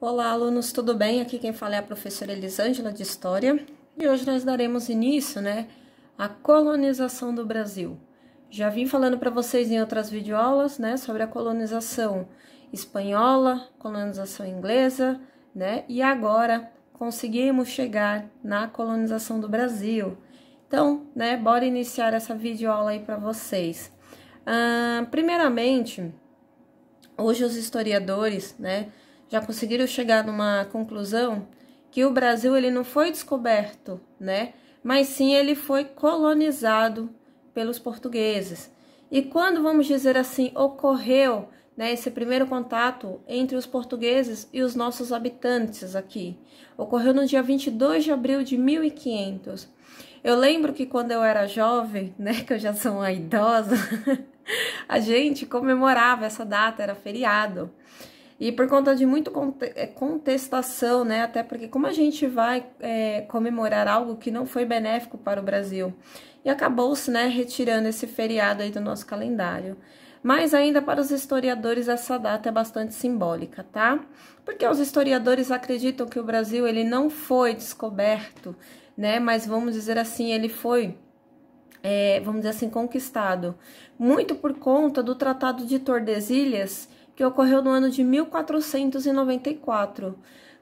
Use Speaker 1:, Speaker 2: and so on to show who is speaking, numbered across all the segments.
Speaker 1: Olá, alunos, tudo bem? Aqui quem fala é a professora Elisângela de História e hoje nós daremos início, à colonização do Brasil. Já vim falando para vocês em outras videoaulas, sobre a colonização espanhola, colonização inglesa, e agora conseguimos chegar na colonização do Brasil. Então, bora iniciar essa videoaula aí para vocês. Primeiramente, hoje os historiadores, já conseguiram chegar numa conclusão que o Brasil ele não foi descoberto, mas sim ele foi colonizado pelos portugueses. E quando, vamos dizer assim, ocorreu, esse primeiro contato entre os portugueses e os nossos habitantes aqui? Ocorreu no dia 22 de abril de 1500. Eu lembro que quando eu era jovem, que eu já sou uma idosa, a gente comemorava essa data, era feriado. E por conta de muita contestação, até porque como a gente vai comemorar algo que não foi benéfico para o Brasil? E acabou-se, retirando esse feriado aí do nosso calendário. Mas ainda para os historiadores essa data é bastante simbólica, tá? Porque os historiadores acreditam que o Brasil ele não foi descoberto, mas vamos dizer assim, ele foi... vamos dizer assim, conquistado, muito por conta do Tratado de Tordesilhas, que ocorreu no ano de 1494.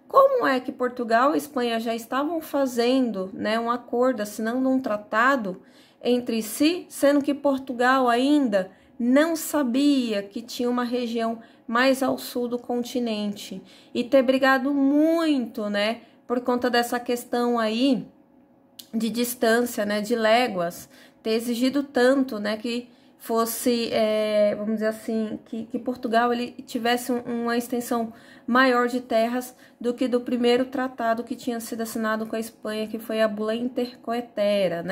Speaker 1: Como é que Portugal e Espanha já estavam fazendo, um acordo, assinando um tratado entre si, sendo que Portugal ainda não sabia que tinha uma região mais ao sul do continente, e ter brigado muito, por conta dessa questão aí de distância, de léguas, ter exigido tanto, que fosse, vamos dizer assim, que Portugal ele tivesse uma extensão maior de terras do que do primeiro tratado que tinha sido assinado com a Espanha, que foi a Bula Intercoetera,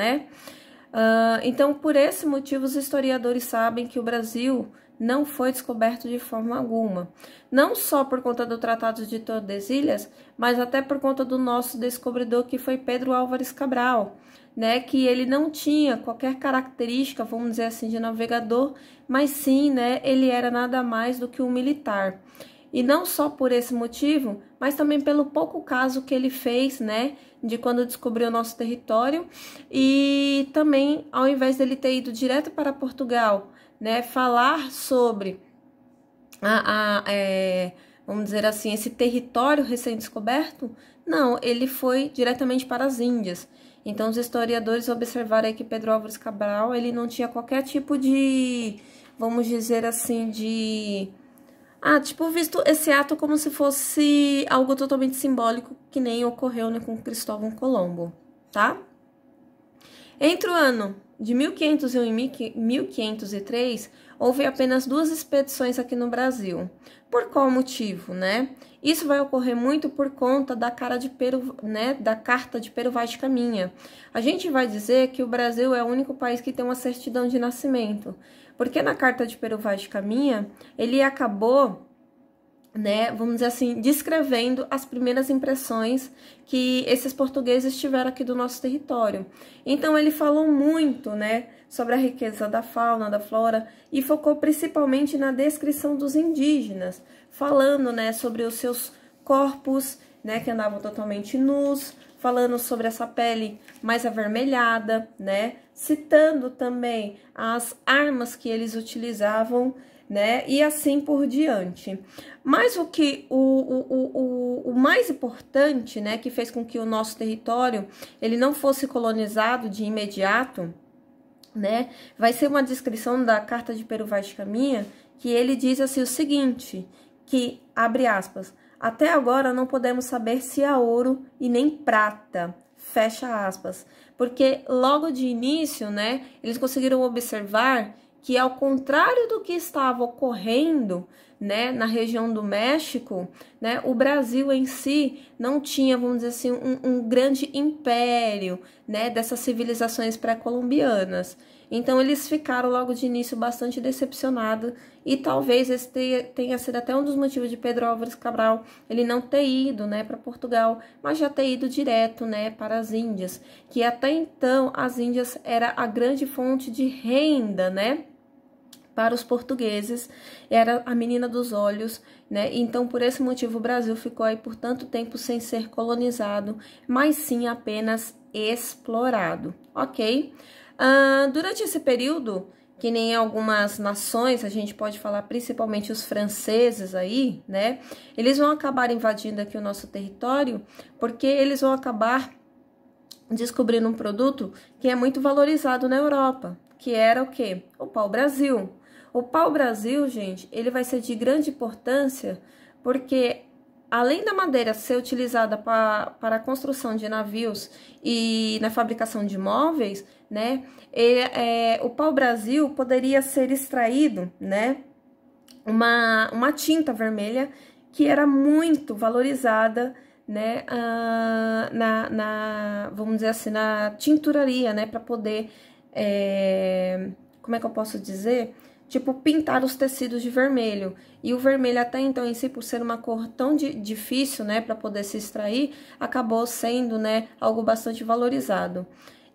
Speaker 1: Então, por esse motivo, os historiadores sabem que o Brasil não foi descoberto de forma alguma. Não só por conta do Tratado de Tordesilhas, mas até por conta do nosso descobridor, que foi Pedro Álvares Cabral, que ele não tinha qualquer característica, vamos dizer assim, de navegador, mas sim, ele era nada mais do que um militar. E não só por esse motivo, mas também pelo pouco caso que ele fez, de quando descobriu o nosso território, e também, ao invés dele ter ido direto para Portugal, falar sobre vamos dizer assim, esse território recém-descoberto, não, ele foi diretamente para as Índias. Então, os historiadores observaram aí que Pedro Álvares Cabral, ele não tinha qualquer tipo de, vamos dizer assim, visto esse ato como se fosse algo totalmente simbólico, que nem ocorreu, com Cristóvão Colombo, tá? Entre o ano de 1501 e 1503, houve apenas 2 expedições aqui no Brasil. Por qual motivo, Isso vai ocorrer muito por conta da Carta de Pero Vaz de Caminha. A gente vai dizer que o Brasil é o único país que tem uma certidão de nascimento, porque na Carta de Pero Vaz de Caminha, ele acabou, vamos dizer assim, descrevendo as primeiras impressões que esses portugueses tiveram aqui do nosso território. Então, ele falou muito, sobre a riqueza da fauna, da flora, e focou principalmente na descrição dos indígenas, falando, sobre os seus corpos, que andavam totalmente nus, falando sobre essa pele mais avermelhada, citando também as armas que eles utilizavam, e assim por diante. Mas o mais importante, que fez com que o nosso território ele não fosse colonizado de imediato, vai ser uma descrição da Carta de Pero Vaz de Caminha, que ele diz assim o seguinte, que, abre aspas, até agora não podemos saber se há ouro e nem prata, fecha aspas, porque logo de início, eles conseguiram observar que, ao contrário do que estava ocorrendo, na região do México, o Brasil em si não tinha, vamos dizer assim, um grande império, dessas civilizações pré-colombianas. Então, eles ficaram logo de início bastante decepcionados, e talvez esse tenha sido até um dos motivos de Pedro Álvares Cabral ele não ter ido, para Portugal, mas já ter ido direto, para as Índias, que até então as Índias era a grande fonte de renda, para os portugueses, era a menina dos olhos, né? Então, por esse motivo, o Brasil ficou aí por tanto tempo sem ser colonizado, mas sim apenas explorado, ok? Durante esse período, que nem algumas nações, a gente pode falar principalmente os franceses aí, né? Eles vão acabar invadindo aqui o nosso território, porque eles vão acabar descobrindo um produto que é muito valorizado na Europa, que era o quê? O pau-brasil. O pau-brasil, gente, ele vai ser de grande importância porque, além da madeira ser utilizada para a construção de navios e na fabricação de móveis, né, o pau-brasil poderia ser extraído, né, uma tinta vermelha que era muito valorizada, né, vamos dizer assim, na tinturaria, né, para poder, como é que eu posso dizer? Tipo, pintar os tecidos de vermelho. E o vermelho, até então, em si, por ser uma cor tão difícil, né, para poder se extrair, acabou sendo, né, algo bastante valorizado.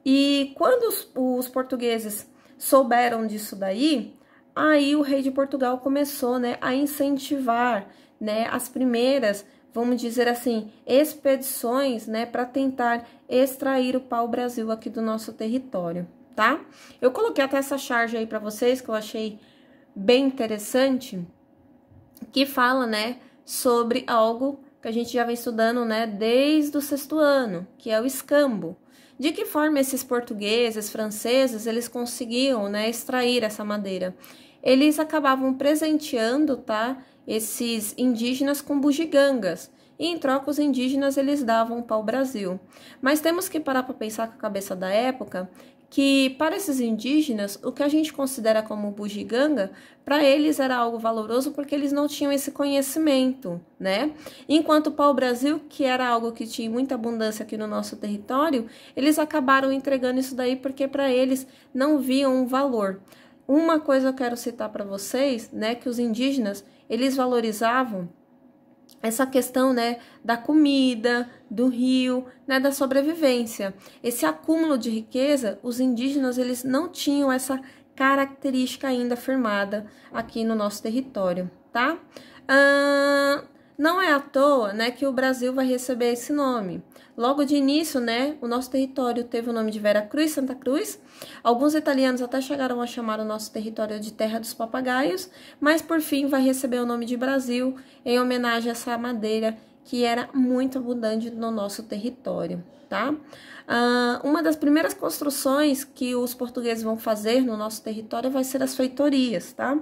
Speaker 1: E quando os portugueses souberam disso daí, aí o rei de Portugal começou, né, a incentivar, né, as primeiras, vamos dizer assim, expedições, né, para tentar extrair o pau-brasil aqui do nosso território, tá? Eu coloquei até essa charge aí para vocês, que eu achei bem interessante, que fala, né, sobre algo que a gente já vem estudando, né, desde o 6º ano, que é o escambo. De que forma esses portugueses, franceses, eles conseguiam, né, extrair essa madeira? Eles acabavam presenteando, tá, esses indígenas com bugigangas. E em troca, os indígenas, eles davam o pau-brasil. Mas temos que parar para pensar com a cabeça da época que, para esses indígenas, o que a gente considera como bugiganga, para eles era algo valoroso porque eles não tinham esse conhecimento, né? Enquanto o pau-brasil, que era algo que tinha muita abundância aqui no nosso território, eles acabaram entregando isso daí porque para eles não viam um valor. Uma coisa eu quero citar para vocês, né, que os indígenas, eles valorizavam essa questão, né, da comida, do rio, né, da sobrevivência. Esse acúmulo de riqueza, os indígenas, eles não tinham essa característica ainda firmada aqui no nosso território, tá? Não é à toa, né, que o Brasil vai receber esse nome. Logo de início, né, o nosso território teve o nome de Vera Cruz, Santa Cruz. Alguns italianos até chegaram a chamar o nosso território de Terra dos Papagaios, mas por fim vai receber o nome de Brasil em homenagem a essa madeira que era muito abundante no nosso território, tá? Uma das primeiras construções que os portugueses vão fazer no nosso território vai ser as feitorias, tá?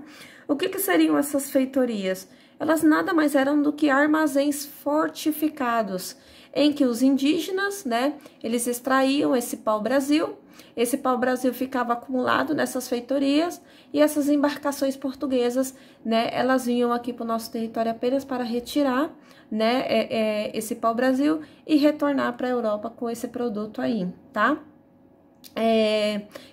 Speaker 1: O que seriam essas feitorias? Elas nada mais eram do que armazéns fortificados, em que os indígenas, né, eles extraíam esse pau-brasil ficava acumulado nessas feitorias, e essas embarcações portuguesas, né, elas vinham aqui para o nosso território apenas para retirar, né, esse pau-brasil e retornar para a Europa com esse produto aí, tá?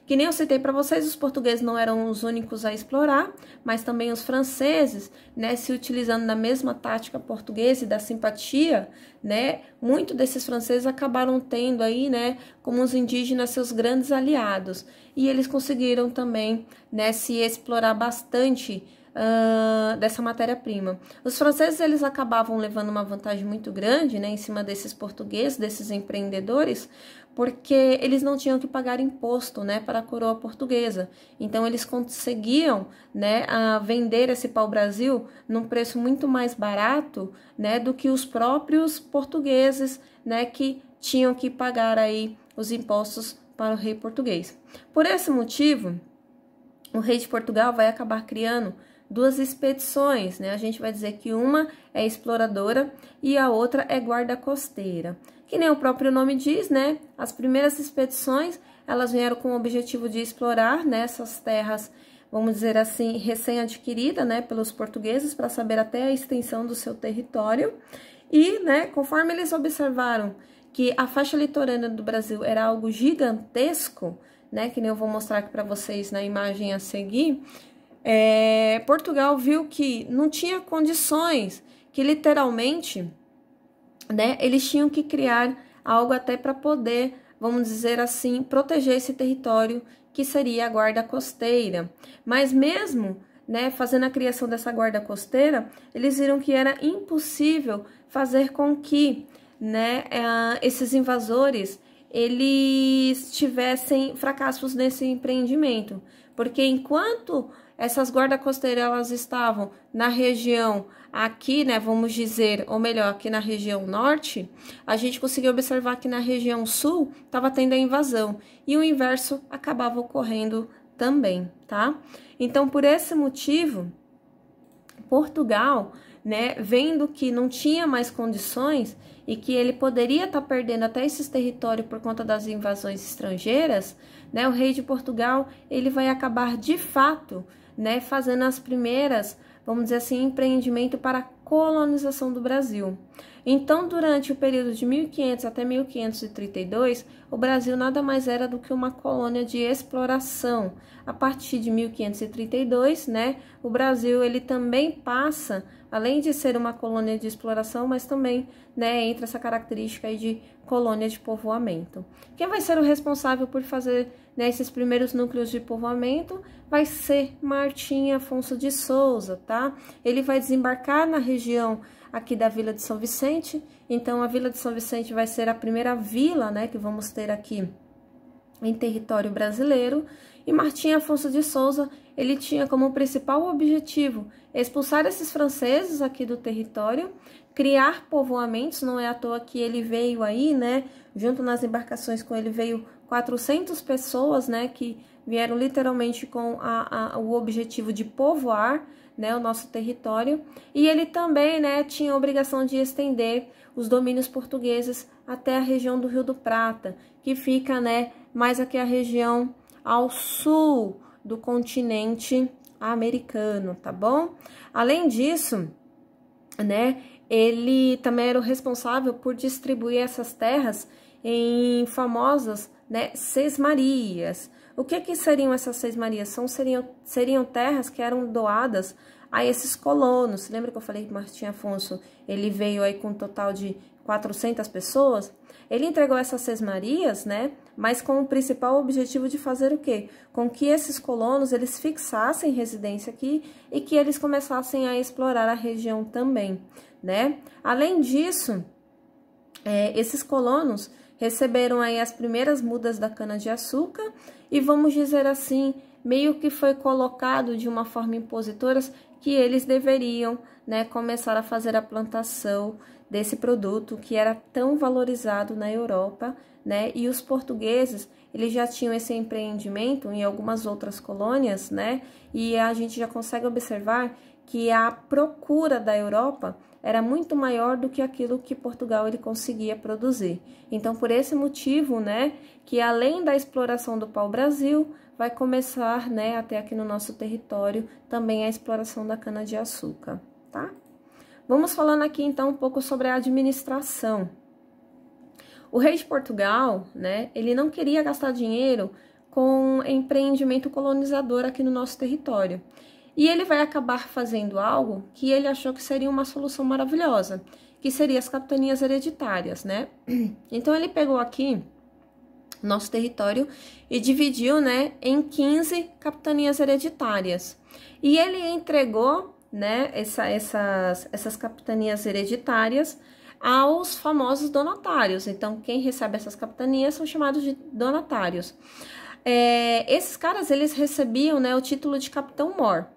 Speaker 1: Que nem eu citei para vocês, os portugueses não eram os únicos a explorar, mas também os franceses, né, se utilizando da mesma tática portuguesa e da simpatia, né, muito desses franceses acabaram tendo aí, né, como os indígenas seus grandes aliados, e eles conseguiram também, né, se explorar bastante dessa matéria-prima. Os franceses, eles acabavam levando uma vantagem muito grande, né, em cima desses portugueses, desses empreendedores, porque eles não tinham que pagar imposto, né, para a coroa portuguesa. Então, eles conseguiam, né, vender esse pau-brasil num preço muito mais barato, né, do que os próprios portugueses, né, que tinham que pagar aí os impostos para o rei português. Por esse motivo, o rei de Portugal vai acabar criando duas expedições, né? A gente vai dizer que uma é exploradora e a outra é guarda-costeira. Que nem o próprio nome diz, né? As primeiras expedições, elas vieram com o objetivo de explorar, né, essas terras, vamos dizer assim, recém-adquiridas, né, pelos portugueses, para saber até a extensão do seu território. E, né, conforme eles observaram que a faixa litorânea do Brasil era algo gigantesco, né, que nem eu vou mostrar aqui para vocês na imagem a seguir, Portugal viu que não tinha condições, que literalmente, né, eles tinham que criar algo até para poder, vamos dizer assim, proteger esse território que seria a guarda costeira. Mas mesmo, né, fazendo a criação dessa guarda costeira, eles viram que era impossível fazer com que, né, esses invasores eles tivessem fracassos nesse empreendimento, porque enquanto essas guardas costeiras elas estavam na região aqui, né, vamos dizer, ou melhor, aqui na região norte, a gente conseguiu observar que na região sul estava tendo a invasão e o inverso acabava ocorrendo também, tá? Então, por esse motivo, Portugal, né, vendo que não tinha mais condições e que ele poderia estar perdendo até esses territórios por conta das invasões estrangeiras, né, o rei de Portugal, ele vai acabar de fato, né, fazendo as primeiras, vamos dizer assim, empreendimento para a colonização do Brasil. Então, durante o período de 1500 até 1532, o Brasil nada mais era do que uma colônia de exploração. A partir de 1532, né, o Brasil ele também passa, além de ser uma colônia de exploração, mas também, né, entra essa característica aí de colônia de povoamento. Quem vai ser o responsável por fazer, né, esses primeiros núcleos de povoamento vai ser Martim Afonso de Souza, tá? Ele vai desembarcar na região aqui da Vila de São Vicente. Então, a Vila de São Vicente vai ser a primeira vila, né, que vamos ter aqui em território brasileiro. E Martim Afonso de Souza, ele tinha como principal objetivo expulsar esses franceses aqui do território, criar povoamentos. Não é à toa que ele veio aí, né, junto nas embarcações com ele veio 400 pessoas, né, que vieram literalmente com o objetivo de povoar, né, o nosso território. E ele também, né, tinha a obrigação de estender os domínios portugueses até a região do Rio do Prata, que fica, né, mais aqui a região ao sul do continente americano, tá bom? Além disso, né, ele também era o responsável por distribuir essas terras em famosas, né, sesmarias. O que seriam essas sesmarias? Seriam terras que eram doadas a esses colonos. Lembra que eu falei que Martim Afonso, ele veio aí com um total de 400 pessoas? Ele entregou essas sesmarias, né, mas com o principal objetivo de fazer o quê? Com que esses colonos, eles fixassem residência aqui e que eles começassem a explorar a região também, né? Além disso, esses colonos receberam aí as primeiras mudas da cana-de-açúcar e, vamos dizer assim, meio que foi colocado de uma forma impositora que eles deveriam, né, começar a fazer a plantação desse produto que era tão valorizado na Europa, né, e os portugueses, eles já tinham esse empreendimento em algumas outras colônias, né, e a gente já consegue observar que a procura da Europa era muito maior do que aquilo que Portugal ele conseguia produzir. Então, por esse motivo, né, que além da exploração do pau-brasil, vai começar, né, até aqui no nosso território, também a exploração da cana-de-açúcar, tá? Vamos falando aqui, então, um pouco sobre a administração. O rei de Portugal, né, ele não queria gastar dinheiro com empreendimento colonizador aqui no nosso território. E ele vai acabar fazendo algo que ele achou que seria uma solução maravilhosa, que seria as capitanias hereditárias, né? Então, ele pegou aqui nosso território e dividiu, né, em 15 capitanias hereditárias. E ele entregou, né, essas capitanias hereditárias aos famosos donatários. Então, quem recebe essas capitanias são chamados de donatários. Esses caras, eles recebiam, né, o título de capitão-mor.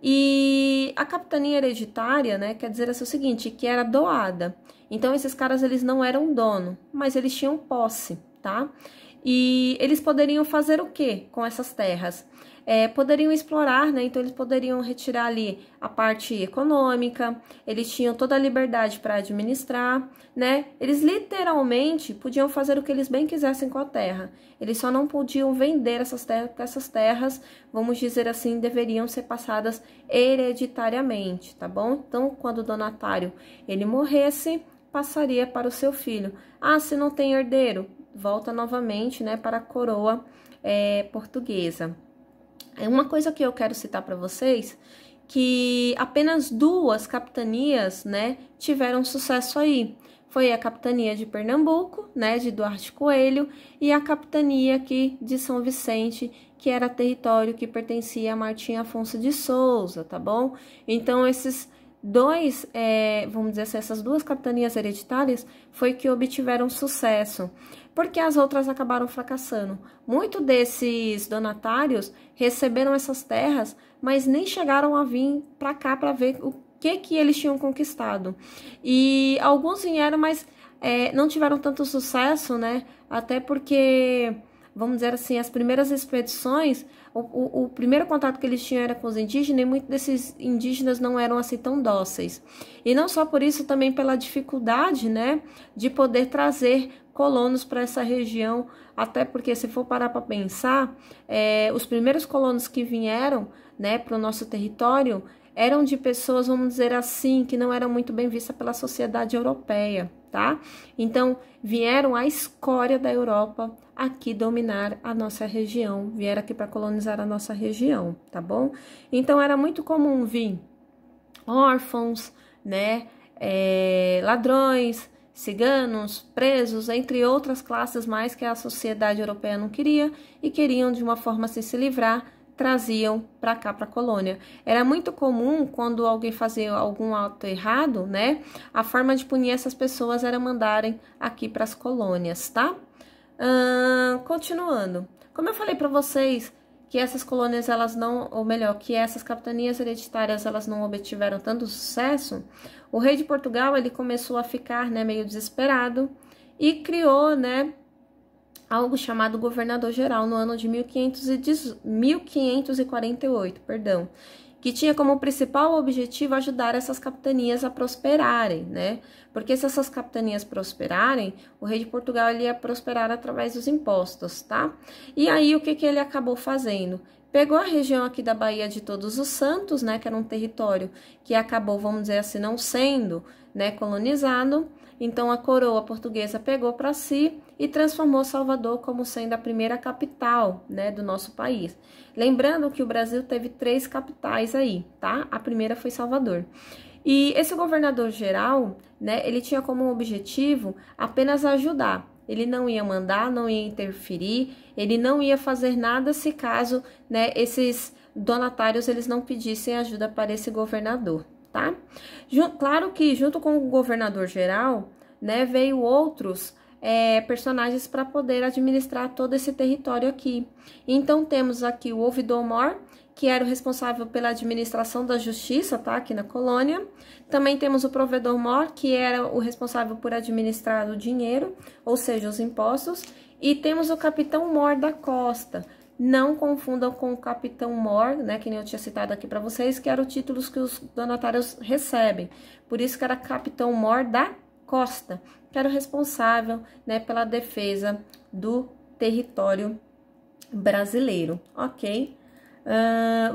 Speaker 1: E a capitania hereditária, né, quer dizer assim, o seguinte, que era doada. Então, esses caras, eles não eram dono, mas eles tinham posse, tá? E eles poderiam fazer o quê com essas terras? Poderiam explorar, né? Então, eles poderiam retirar ali a parte econômica, eles tinham toda a liberdade para administrar, né? Eles literalmente podiam fazer o que eles bem quisessem com a terra. Eles só não podiam vender essas terras, porque essas terras, vamos dizer assim, deveriam ser passadas hereditariamente, tá bom? Então, quando o donatário ele morresse, passaria para o seu filho. Ah, se não tem herdeiro, volta novamente, né, para a coroa portuguesa. Uma coisa que eu quero citar para vocês, que apenas 2 capitanias, né, tiveram sucesso aí. Foi a capitania de Pernambuco, né, de Duarte Coelho, e a capitania aqui de São Vicente, que era território que pertencia a Martim Afonso de Souza, tá bom? Então, esses dois, vamos dizer assim, essas duas capitanias hereditárias foi que obtiveram sucesso, porque as outras acabaram fracassando. Muitos desses donatários receberam essas terras, mas nem chegaram a vir para cá para ver o que eles tinham conquistado. E alguns vieram, mas não tiveram tanto sucesso, né? Até porque, vamos dizer assim, as primeiras expedições, o primeiro contato que eles tinham era com os indígenas, e muitos desses indígenas não eram assim tão dóceis. E não só por isso, também pela dificuldade, né, de poder trazer colonos para essa região, até porque, se for parar para pensar, os primeiros colonos que vieram, né, para o nosso território eram de pessoas, vamos dizer assim, que não eram muito bem vistas pela sociedade europeia, tá? Então, vieram a escória da Europa aqui dominar a nossa região, vieram aqui para colonizar a nossa região, tá bom? Então, era muito comum vir órfãos, né, ladrões, ciganos, presos, entre outras classes mais que a sociedade europeia não queria e queriam, de uma forma assim, se livrar, traziam para cá, para a colônia. Era muito comum, quando alguém fazia algum ato errado, né, a forma de punir essas pessoas era mandarem aqui para as colônias, tá? Continuando. Como eu falei para vocês que essas colônias, elas não, ou melhor, que essas capitanias hereditárias, elas não obtiveram tanto sucesso, o rei de Portugal, ele começou a ficar, né, meio desesperado e criou, né, algo chamado governador-geral no ano de 1548, perdão, que tinha como principal objetivo ajudar essas capitanias a prosperarem, né? Porque se essas capitanias prosperarem, o rei de Portugal ele ia prosperar através dos impostos, tá? E aí o que ele acabou fazendo? Pegou a região aqui da Baía de Todos os Santos, né, que era um território que acabou, vamos dizer assim, não sendo, né, colonizado. Então, a coroa portuguesa pegou para si e transformou Salvador como sendo a primeira capital, né, do nosso país. Lembrando que o Brasil teve 3 capitais aí, tá? A primeira foi Salvador. E esse governador-geral, né, ele tinha como objetivo apenas ajudar. Ele não ia mandar, não ia interferir, ele não ia fazer nada se caso, né, esses donatários eles não pedissem ajuda para esse governador. Tá? Claro que junto com o governador-geral, né, veio outros personagens para poder administrar todo esse território aqui. Então, temos aqui o ouvidor-mor, que era o responsável pela administração da justiça, tá, aqui na colônia. Também temos o provedor-mor, que era o responsável por administrar o dinheiro, ou seja, os impostos. E temos o capitão-mor da costa. Não confundam com o capitão-mor, né, que nem eu tinha citado aqui para vocês, que eram os títulos que os donatários recebem. Por isso que era capitão-mor da costa, que era o responsável, né, pela defesa do território brasileiro, ok?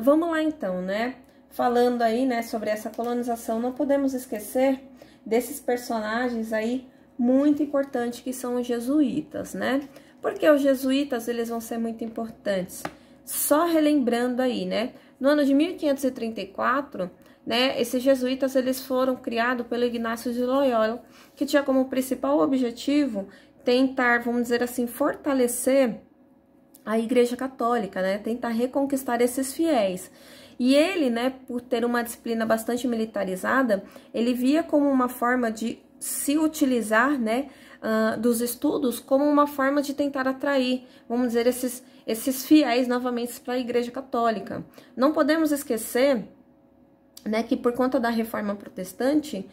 Speaker 1: Vamos lá então, né? Falando aí, né, sobre essa colonização, não podemos esquecer desses personagens aí muito importantes que são os jesuítas, né? Porque os jesuítas, eles vão ser muito importantes. Só relembrando aí, né? No ano de 1534, né, esses jesuítas, eles foram criados pelo Ignácio de Loyola, que tinha como principal objetivo tentar, vamos dizer assim, fortalecer a Igreja Católica, né? Tentar reconquistar esses fiéis. E ele, né, por ter uma disciplina bastante militarizada, ele via como uma forma de se utilizar, né, dos estudos como uma forma de tentar atrair, vamos dizer, esses fiéis novamente para a Igreja Católica. Não podemos esquecer, né, que por conta da reforma protestante,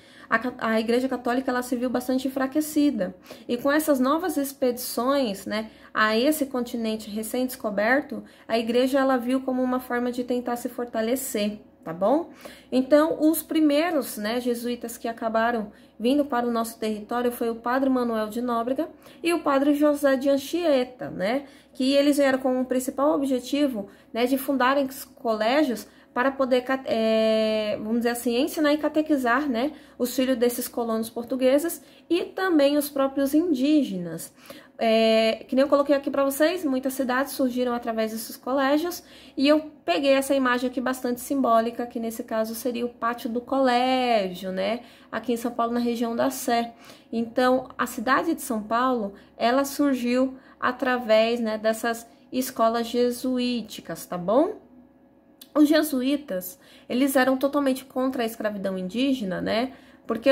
Speaker 1: a Igreja Católica ela se viu bastante enfraquecida. E com essas novas expedições, né, a esse continente recém-descoberto, a Igreja ela viu como uma forma de tentar se fortalecer, tá bom? Então, os primeiros, né, jesuítas que acabaram vindo para o nosso território foi o Padre Manuel de Nóbrega e o Padre José de Anchieta, né, que eles vieram com o principal objetivo, né, de fundarem colégios para poder, vamos dizer assim, ensinar e catequizar, né, os filhos desses colonos portugueses e também os próprios indígenas. Que nem eu coloquei aqui para vocês, muitas cidades surgiram através desses colégios e eu peguei essa imagem aqui bastante simbólica, que nesse caso seria o pátio do colégio, né, aqui em São Paulo, na região da Sé. Então, a cidade de São Paulo, ela surgiu através, né, dessas e escolas jesuíticas, tá bom? Os jesuítas, eles eram totalmente contra a escravidão indígena, né? Porque,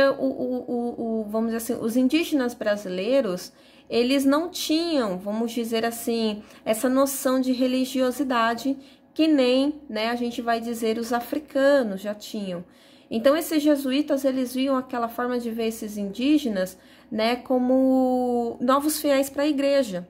Speaker 1: vamos dizer assim, os indígenas brasileiros, eles não tinham, vamos dizer assim, essa noção de religiosidade que nem, né, a gente vai dizer, os africanos já tinham. Então, esses jesuítas, eles viam aquela forma de ver esses indígenas, né, como novos fiéis para a igreja.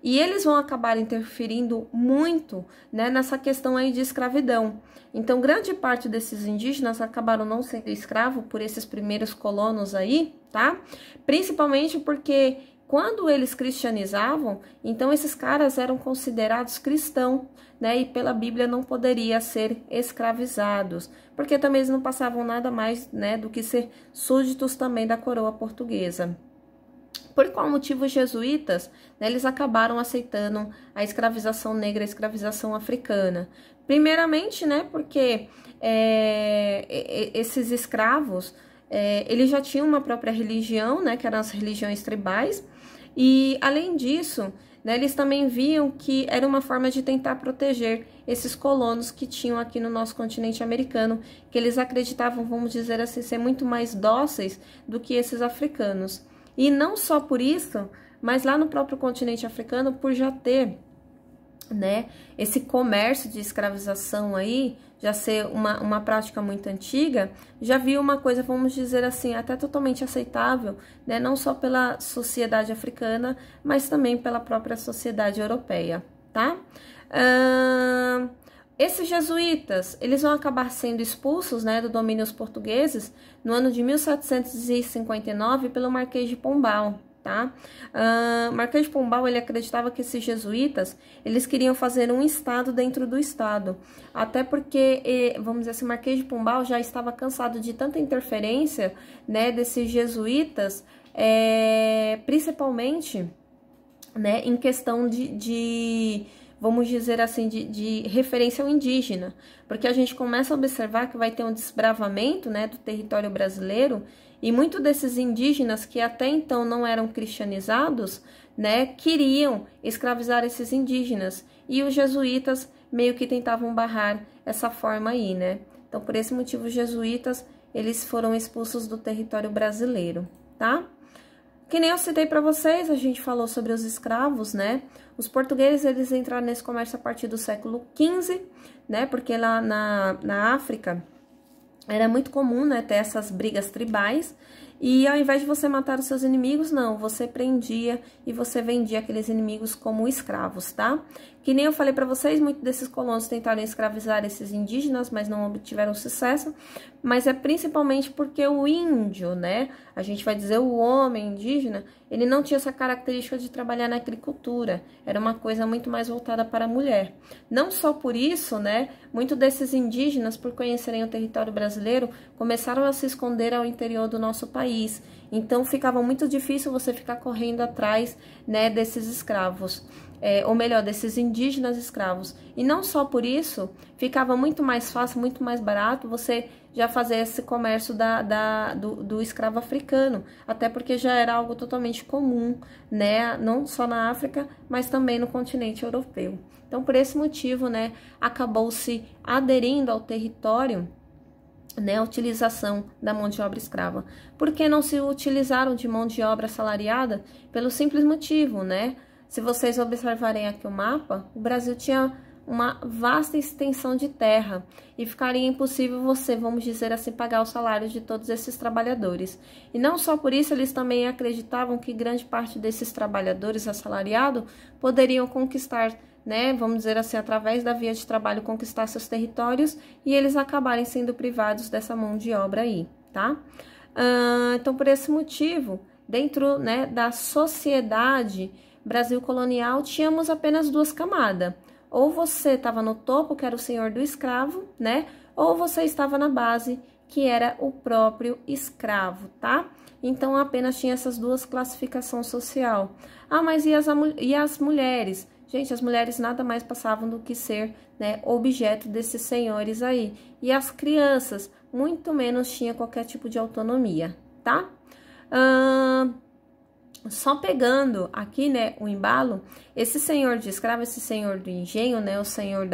Speaker 1: E eles vão acabar interferindo muito, né, nessa questão aí de escravidão. Então, grande parte desses indígenas acabaram não sendo escravos por esses primeiros colonos aí, tá? Principalmente porque quando eles cristianizavam, então esses caras eram considerados cristãos, né? E pela Bíblia não poderia ser escravizados, porque também eles não passavam nada mais, né, do que ser súditos também da coroa portuguesa. Por qual motivo os jesuítas, né, eles acabaram aceitando a escravização negra, a escravização africana? Primeiramente, né, porque esses escravos, eles já tinham uma própria religião, né, que eram as religiões tribais, e além disso, né, eles também viam que era uma forma de tentar proteger esses colonos que tinham aqui no nosso continente americano, que eles acreditavam, vamos dizer assim, ser muito mais dóceis do que esses africanos. E não só por isso, mas lá no próprio continente africano, por já ter, né, esse comércio de escravização aí, já ser uma prática muito antiga, já havia uma coisa, vamos dizer assim, até totalmente aceitável, né, não só pela sociedade africana, mas também pela própria sociedade europeia, tá? Esses jesuítas, eles vão acabar sendo expulsos, né, do domínio dos portugueses no ano de 1759 pelo Marquês de Pombal, tá? Marquês de Pombal, ele acreditava que esses jesuítas, eles queriam fazer um estado dentro do estado, até porque, vamos dizer assim, Marquês de Pombal já estava cansado de tanta interferência, né, desses jesuítas, principalmente, né, em questão vamos dizer assim, de referência ao indígena, porque a gente começa a observar que vai ter um desbravamento, né, do território brasileiro, e muitos desses indígenas que até então não eram cristianizados, né, queriam escravizar esses indígenas, e os jesuítas meio que tentavam barrar essa forma aí, né. Então, por esse motivo, os jesuítas, eles foram expulsos do território brasileiro, tá? Que nem eu citei para vocês, a gente falou sobre os escravos, né? Os portugueses, eles entraram nesse comércio a partir do século XV, né? Porque lá na África era muito comum, né, ter essas brigas tribais. E ao invés de você matar os seus inimigos, não, você prendia e você vendia aqueles inimigos como escravos, tá? Que nem eu falei para vocês, muitos desses colonos tentaram escravizar esses indígenas, mas não obtiveram sucesso. Mas é principalmente porque o índio, né, a gente vai dizer o homem indígena, ele não tinha essa característica de trabalhar na agricultura. Era uma coisa muito mais voltada para a mulher. Não só por isso, né, muitos desses indígenas, por conhecerem o território brasileiro, começaram a se esconder ao interior do nosso país. Então, ficava muito difícil você ficar correndo atrás, né, desses escravos. Ou melhor, desses indígenas escravos. E não só por isso, ficava muito mais fácil, muito mais barato você já fazer esse comércio do escravo africano, até porque já era algo totalmente comum, né, não só na África, mas também no continente europeu. Então, por esse motivo, né, acabou-se aderindo ao território, né, a utilização da mão de obra escrava. Por que não se utilizaram de mão de obra assalariada? Pelo simples motivo, né? Se vocês observarem aqui o mapa, o Brasil tinha uma vasta extensão de terra e ficaria impossível você, vamos dizer assim, pagar os salários de todos esses trabalhadores. E não só por isso, eles também acreditavam que grande parte desses trabalhadores assalariados poderiam conquistar, né, vamos dizer assim, através da via de trabalho, conquistar seus territórios e eles acabarem sendo privados dessa mão de obra aí, tá? Então, por esse motivo, dentro, né, da sociedade Brasil colonial, tínhamos apenas duas camadas. Ou você estava no topo, que era o senhor do escravo, né? Ou você estava na base, que era o próprio escravo, tá? Então, apenas tinha essas duas classificações social. Ah, mas e as mulheres? Gente, as mulheres nada mais passavam do que ser, né, objeto desses senhores aí. E as crianças, muito menos tinha qualquer tipo de autonomia, tá? Só pegando aqui, né, o embalo, esse senhor de escravo, esse senhor do engenho, né, o senhor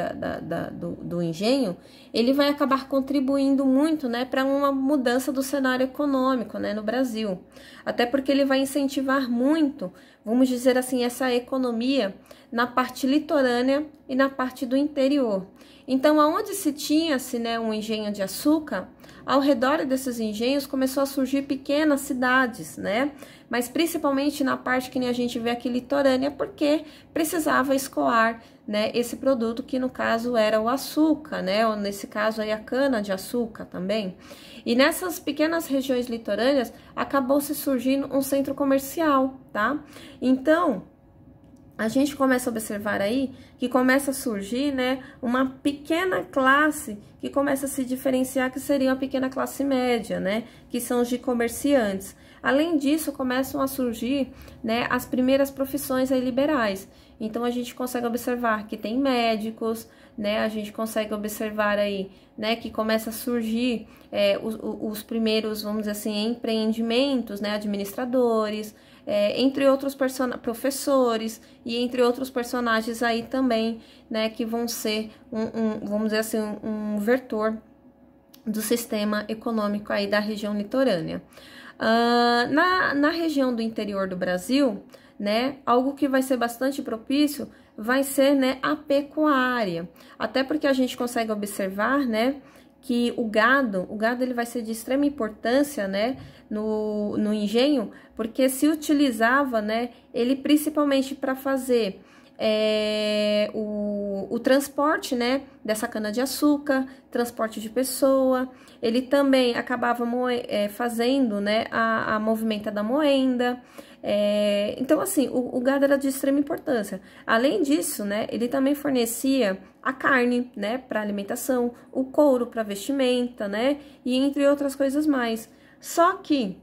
Speaker 1: do engenho, ele vai acabar contribuindo muito, né, para uma mudança do cenário econômico, né, no Brasil. Até porque ele vai incentivar muito, vamos dizer assim, essa economia na parte litorânea e na parte do interior. Então, aonde se tinha-se, né, um engenho de açúcar, ao redor desses engenhos começou a surgir pequenas cidades, né? Mas principalmente na parte que a gente vê aqui litorânea, porque precisava escoar, né, esse produto que no caso era o açúcar, né? Ou nesse caso aí a cana de açúcar também. E nessas pequenas regiões litorâneas acabou se surgindo um centro comercial, tá? Então, a gente começa a observar aí que começa a surgir, né, uma pequena classe que começa a se diferenciar, que seria uma pequena classe média, né, que são os de comerciantes. Além disso, começam a surgir, né, as primeiras profissões aí liberais. Então, a gente consegue observar que tem médicos, né, a gente consegue observar aí, né, que começa a surgir os primeiros, vamos dizer assim, empreendimentos, né, administradores, entre outros professores e entre outros personagens aí também, né, que vão ser vamos dizer assim, um vetor do sistema econômico aí da região litorânea. Na região do interior do Brasil, né, algo que vai ser bastante propício vai ser, né, a pecuária, até porque a gente consegue observar, né, que o gado ele vai ser de extrema importância, né, no engenho, porque se utilizava, né, ele principalmente para fazer o transporte, né, dessa cana-de-açúcar, transporte de pessoa. Ele também acabava fazendo, né, a movimenta da moenda. Então, assim, o gado era de extrema importância. Além disso, né, ele também fornecia a carne, né, para alimentação, o couro para vestimenta, né, e entre outras coisas mais. Só que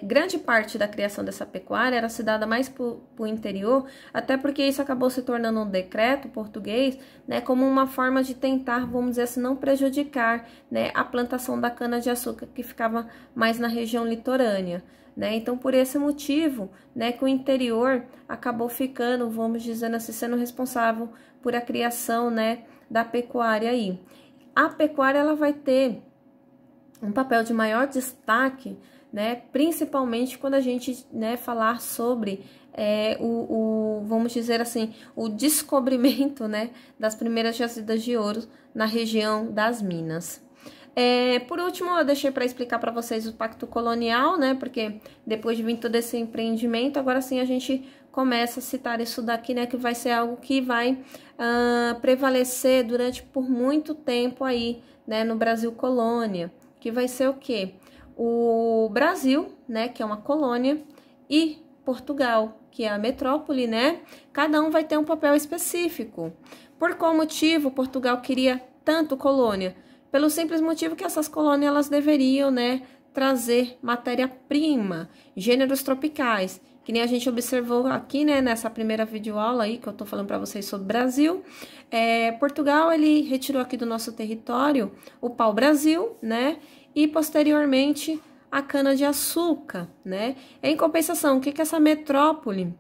Speaker 1: grande parte da criação dessa pecuária era se dada mais para o interior, até porque isso acabou se tornando um decreto português, né, como uma forma de tentar, vamos dizer assim, não prejudicar, né, a plantação da cana-de-açúcar que ficava mais na região litorânea, né. Então, por esse motivo, né, que o interior acabou ficando, vamos dizer assim, sendo responsável por a criação, né, da pecuária aí. A pecuária, ela vai ter um papel de maior destaque, né, principalmente quando a gente, né, falar sobre vamos dizer assim, o descobrimento, né, das primeiras jazidas de ouro na região das Minas. Por último, eu deixei para explicar para vocês o Pacto Colonial, né, porque depois de vir todo esse empreendimento, agora sim a gente começa a citar isso daqui, né, que vai ser algo que vai prevalecer por muito tempo aí, né, no Brasil colônia, que vai ser o quê? O Brasil, né, que é uma colônia, e Portugal, que é a metrópole, né? Cada um vai ter um papel específico. Por qual motivo Portugal queria tanto colônia? Pelo simples motivo que essas colônias elas deveriam, né, trazer matéria-prima, gêneros tropicais, que nem a gente observou aqui, né, nessa primeira videoaula aí que eu tô falando para vocês sobre o Brasil. Portugal, ele retirou aqui do nosso território o pau-brasil, né, e posteriormente a cana-de-açúcar, né. Em compensação, o que essa metrópole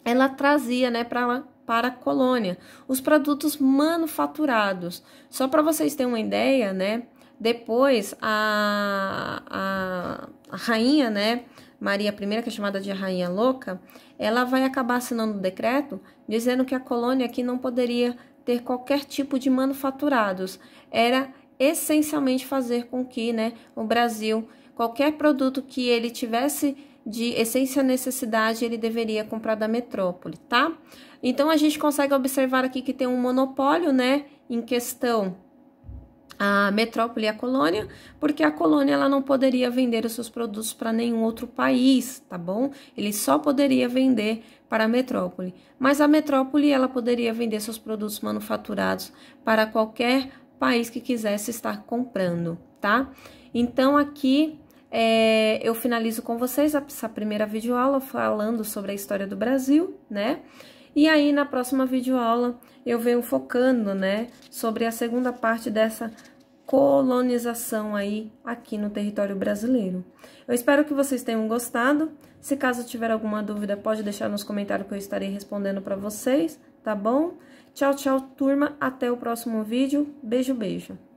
Speaker 1: ela trazia, né, para a colônia? Os produtos manufaturados. Só para vocês terem uma ideia, né, depois a rainha, né, Maria I, que é chamada de Rainha Louca, ela vai acabar assinando um decreto dizendo que a colônia aqui não poderia ter qualquer tipo de manufaturados. Era essencialmente fazer com que, né, o Brasil, qualquer produto que ele tivesse de essência necessidade, ele deveria comprar da metrópole, tá? Então, a gente consegue observar aqui que tem um monopólio, né, em questão a metrópole e a colônia, porque a colônia ela não poderia vender os seus produtos para nenhum outro país, tá bom? Ele só poderia vender para a metrópole, mas a metrópole ela poderia vender seus produtos manufaturados para qualquer país que quisesse estar comprando, tá? Então, aqui eu finalizo com vocês essa primeira videoaula falando sobre a história do Brasil, né? E aí, na próxima videoaula, eu venho focando, né, sobre a segunda parte dessa colonização aí aqui no território brasileiro. Eu espero que vocês tenham gostado. Se caso tiver alguma dúvida, pode deixar nos comentários que eu estarei respondendo para vocês, tá bom? Tchau, tchau, turma. Até o próximo vídeo. Beijo, beijo.